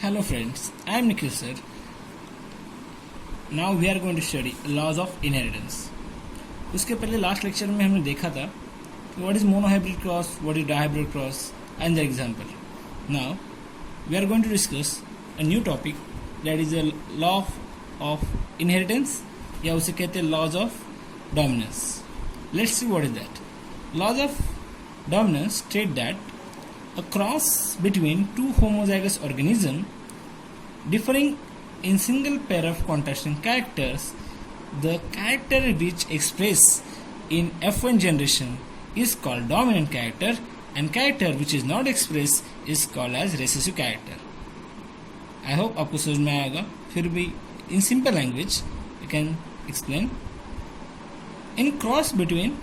Hello friends, I am Nikhil sir. Now we are going to study laws of inheritance. उसके पहले last lecture में हमने देखा था कि what is monohybrid cross, what is dihybrid cross and their example. Now we are going to discuss a new topic that is the law of inheritance या उसे कहते हैं laws of dominance. Let's see what is that. Laws of dominance state that a cross between two homozygous organisms differing in single pair of contrasting characters, the character which express in F1 generation is called dominant character and character which is not expressed is called as recessive character. I hope आपको समझ में आएगा. फिर भी in simple language you can explain. In cross between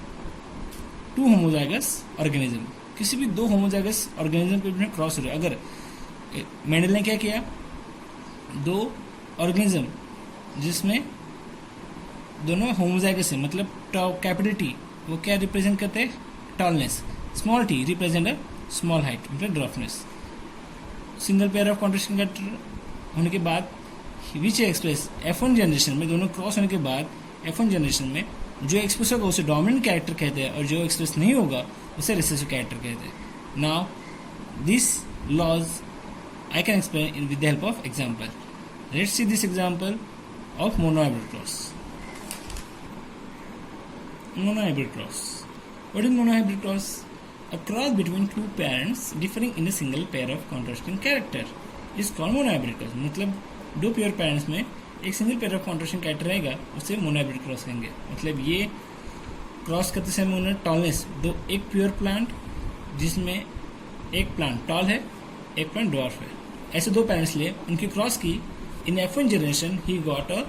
two homozygous organism, किसी भी दो homozygous organism के बीच क्रॉस हो रहा है. अगर मेंडल ने क्या किया, दो ऑर्गेनिज्म जिसमें दोनों होमोजाइगस है, मतलब कैपिटल टी वो क्या रिप्रेजेंट करते हैं, tallness. Small T represent a small height मतलब dwarfness. Single pair of contrasting character होने के बाद विच एक्सप्रेस F1 जनरेशन में, दोनों क्रॉस होने के बाद F1 जनरेशन में जो एक्सप्रेस होगा उसे डोमिनेंट कैरेक्टर कहते हैं और जो एक्सप्रेस नहीं होगा उसे रिसेसिव कैरेक्टर कहते हैं. Now this laws I can explain with the help of example. Let's see this example of monohybrid cross. Monohybrid cross. What is monohybrid cross? A cross between two parents differing in a single pair of contrasting character is called monohybrid cross. मतलब दो pure parents में एक single pair of contrasting character रहेगा उसे monohybrid cross कहेंगे. मतलब ये cross करते समय उन्होंने टॉलनेस, दो एक प्योर प्लांट जिसमें एक प्लांट टॉल है एक प्लांट ड्वार्फ है, ऐसे दो पेरेंट्स लिए उनकी क्रॉस की. In F1 generation he got a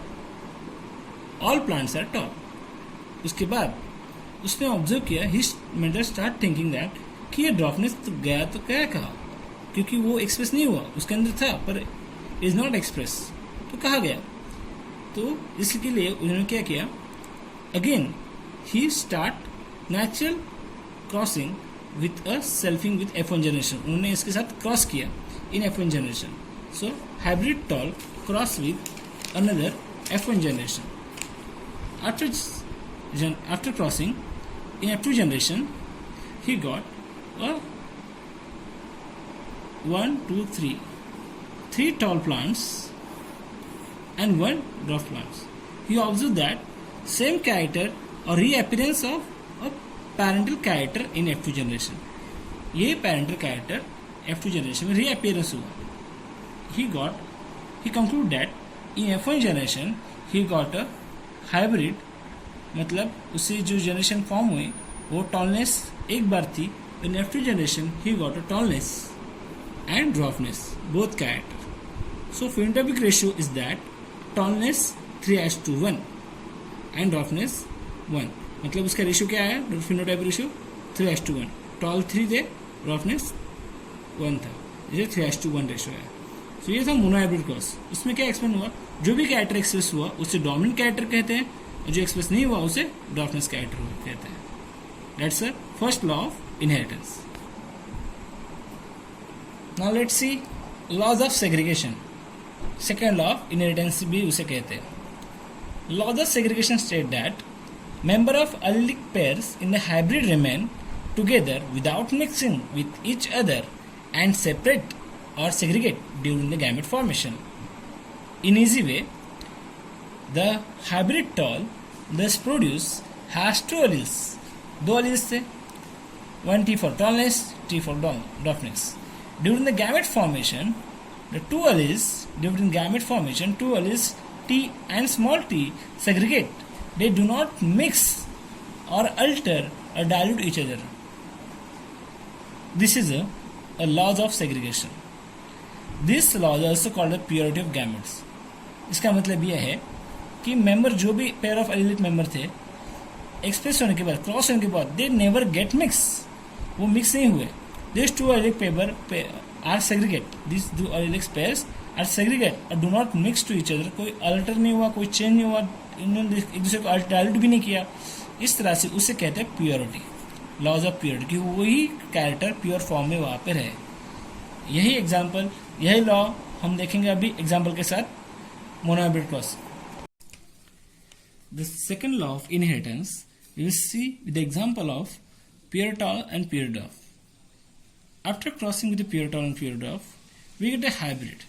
all plants are tall. उसके बाद उसने ऑब्जर्व किया, he Mendel start thinking that कि ये ड्वार्फनेस तो गया कहा, क्योंकि वो एक्सप्रेस नहीं हुआ, उसके अंदर था पर इज नॉट एक्सप्रेस, तो कहा गया. तो इसके लिए उन्होंने क्या किया, again he start natural crossing with a selfing with F1 generation. उन्होंने इसके साथ क्रॉस किया in F1 generation. So hybrid tall cross with another F1 generation. After crossing in F2 generation, he got a 3 tall plants and 1 dwarf plants. He observed that same character or reappearance of a parental character in F2 generation. ये parental character F2 generation में reappearance हुआ. He concluded that in F1 generation he got a hybrid, मतलब उससे जो generation form हुई वो tallness एक बार थी. इन F2 generation he got a tallness and dwarfness both character. So phenotypic ratio is that tallness 3:1 and dwarfness 1. मतलब उसका ratio क्या है, फिनोटाइप रेशियो 3:1. टॉल 3 थे, ड्वार्फनेस 1 था, ये 3:1 रेशियो है. सो ये था मोनोहाइब्रिड क्रॉस. उसमें क्या एक्सप्लेन हुआ, जो भी कैरेक्टर एक्सप्रेस हुआ उसे डोमिनेंट कैरेक्टर कहते हैं, जो एक्सप्रेस नहीं हुआ उसे ड्वार्फनेस कैरेक्टर कहते हैं. That's the first law of inheritance. Now let's see laws of segregation. Second law of inheritance भी उसे कहते हैं. Laws of segregation state that member of allelic pairs in the hybrid remain together without mixing with each other and separate और segregate during the gamete formation. In easy way, the hybrid tall thus produced has two alleles. दो alleles थे, one T for tallness, T for dwarfness. During the gamete formation, two alleles T and small t segregate. They do not mix or alter or dilute each other. This is a law of segregation. This law is also called the purity of gametes. इसका मतलब यह है कि member जो भी pair of allelic member थे express होने के बाद, क्रॉस होने के बाद, दे नेवर गेट मिक्स, वो मिक्स नहीं हुए. This two allelic pair are segregate. This two allelic pairs are segregate और do not mix to each other. कोई अल्टर नहीं हुआ, कोई चेंज नहीं हुआ, इन्होंने एक दूसरे को डायल्यूट भी नहीं किया. इस तरह से उसे कहते हैं प्योरिटी, लॉज ऑफ प्योरिटी, वही कैरेक्टर प्योर फॉर्म में वहाँ पे रहे. यही एग्जाम्पल, यही लॉ हम देखेंगे अभी एग्जाम्पल के साथ monohybrid cross. The second law of inheritance we will see with the example of Pierre-Tall and Pierre-Duff. After crossing with the Pierre-Tall and Pierre-Duff, we get a hybrid.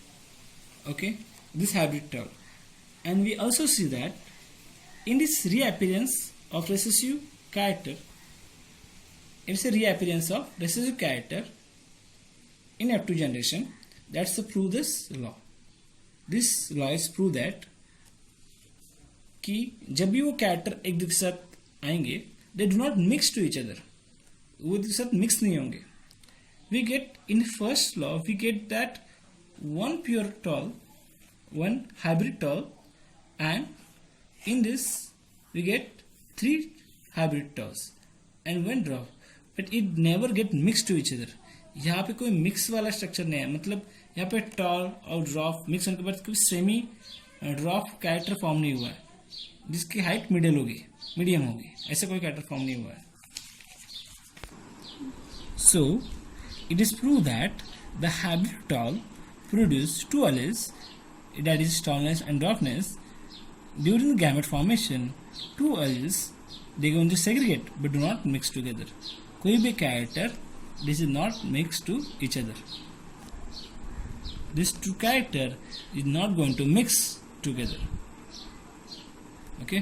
Okay, this hybrid tall, and we also see that in this reappearance of recessive character, it's a reappearance of recessive character in F2 generation. That's to prove this law. This law is prove that कि जब भी वो character एक दूसरे के साथ आएंगे they do not mix to each other, वो एक दूसरे के साथ मिक्स नहीं होंगे. We get in first law we get that one pure tall, one hybrid tall, and in this we get 3 hybrid talls and one drop, but it never get mix to each other. यहाँ पे कोई mix वाला structure नहीं है, मतलब यहाँ पे toll और ड्रॉप मिक्स होने के बाद कोई सेमी ड्रॉप कैरेक्टर फॉर्म नहीं हुआ है जिसकी हाइट मिडिल होगी, मीडियम होगी, ऐसा कोई कैरेक्टर फॉर्म नहीं हुआ है. So it is prove that the hybrid tall produce 2 alleles, that is tallness and dwarfness. During the gamete formation 2 alleles they going to segregate but do not mix together. कोई भी character this is not mixed to each other. This 2 character is not going to mix together. Okay,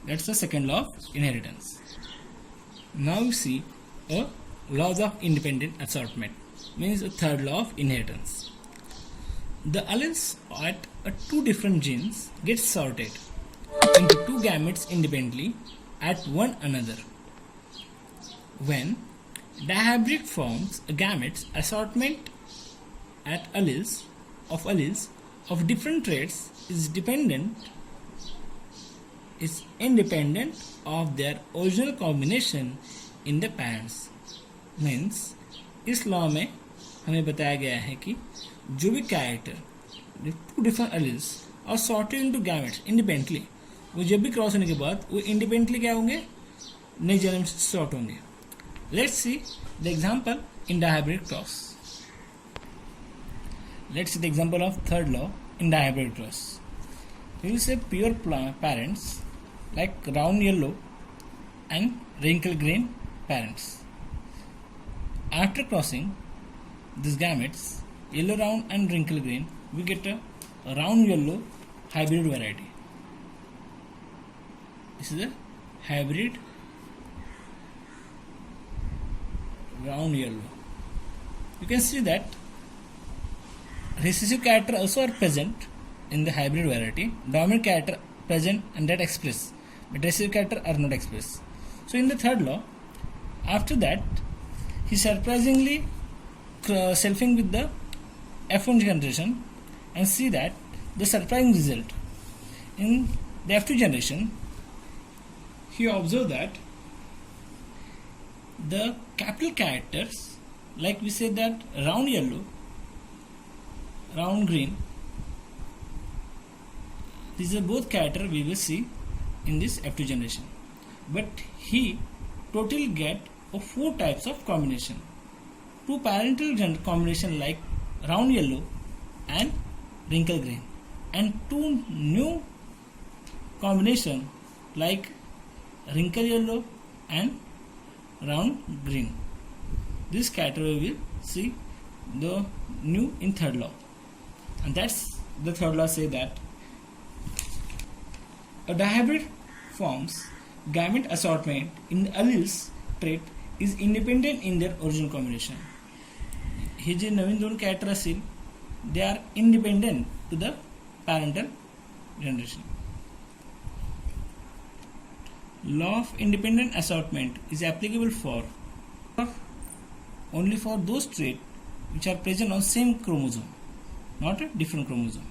that's the second law of inheritance. Now you see a laws of independent assortment, means a third law of inheritance. The alleles at 2 different genes get sorted into 2 gametes independently at one another. When dihybrid forms a gametes assortment at alleles of different traits is independent of their original combination in the parents. Means इस law में हमें बताया गया है कि जो भी character 2 different alleles और sorted into gametes independently, वो जब भी क्रॉस होने के बाद वो इंडिपेंडेंटली क्या होंगे, नई जन्म से सॉर्ट होंगे. Let's see the example in dihybrid cross. Let's see the example of third law in dihybrid cross. We will say pure parents like round yellow and wrinkle green parents. After crossing these gametes, yellow round and wrinkle green, we get a round yellow hybrid variety. This is a hybrid round yellow. You can see that recessive character also are present in the hybrid variety, dominant character present and that express, but recessive character are not expressed. So in the third law, after that he surprisingly selfing with the F1 generation and see that the surprising result in the F2 generation, he observed that the capital characters, like we say that round yellow, round green, these are both character we will see in this F2 generation, but he totally get 4 types of combination. 2 parental combination like round yellow and wrinkle green, and 2 new combination like wrinkle yellow and round green. This character we will see the new in third law, and that's the third law say that a dihybrid forms gamete assortment in the alleles trait is independent in their original combination. हे जे नवीन 2 character असतील they are independent to the parental generation. Law of independent assortment is applicable for only for those traits which are present on same chromosome, not a different chromosome.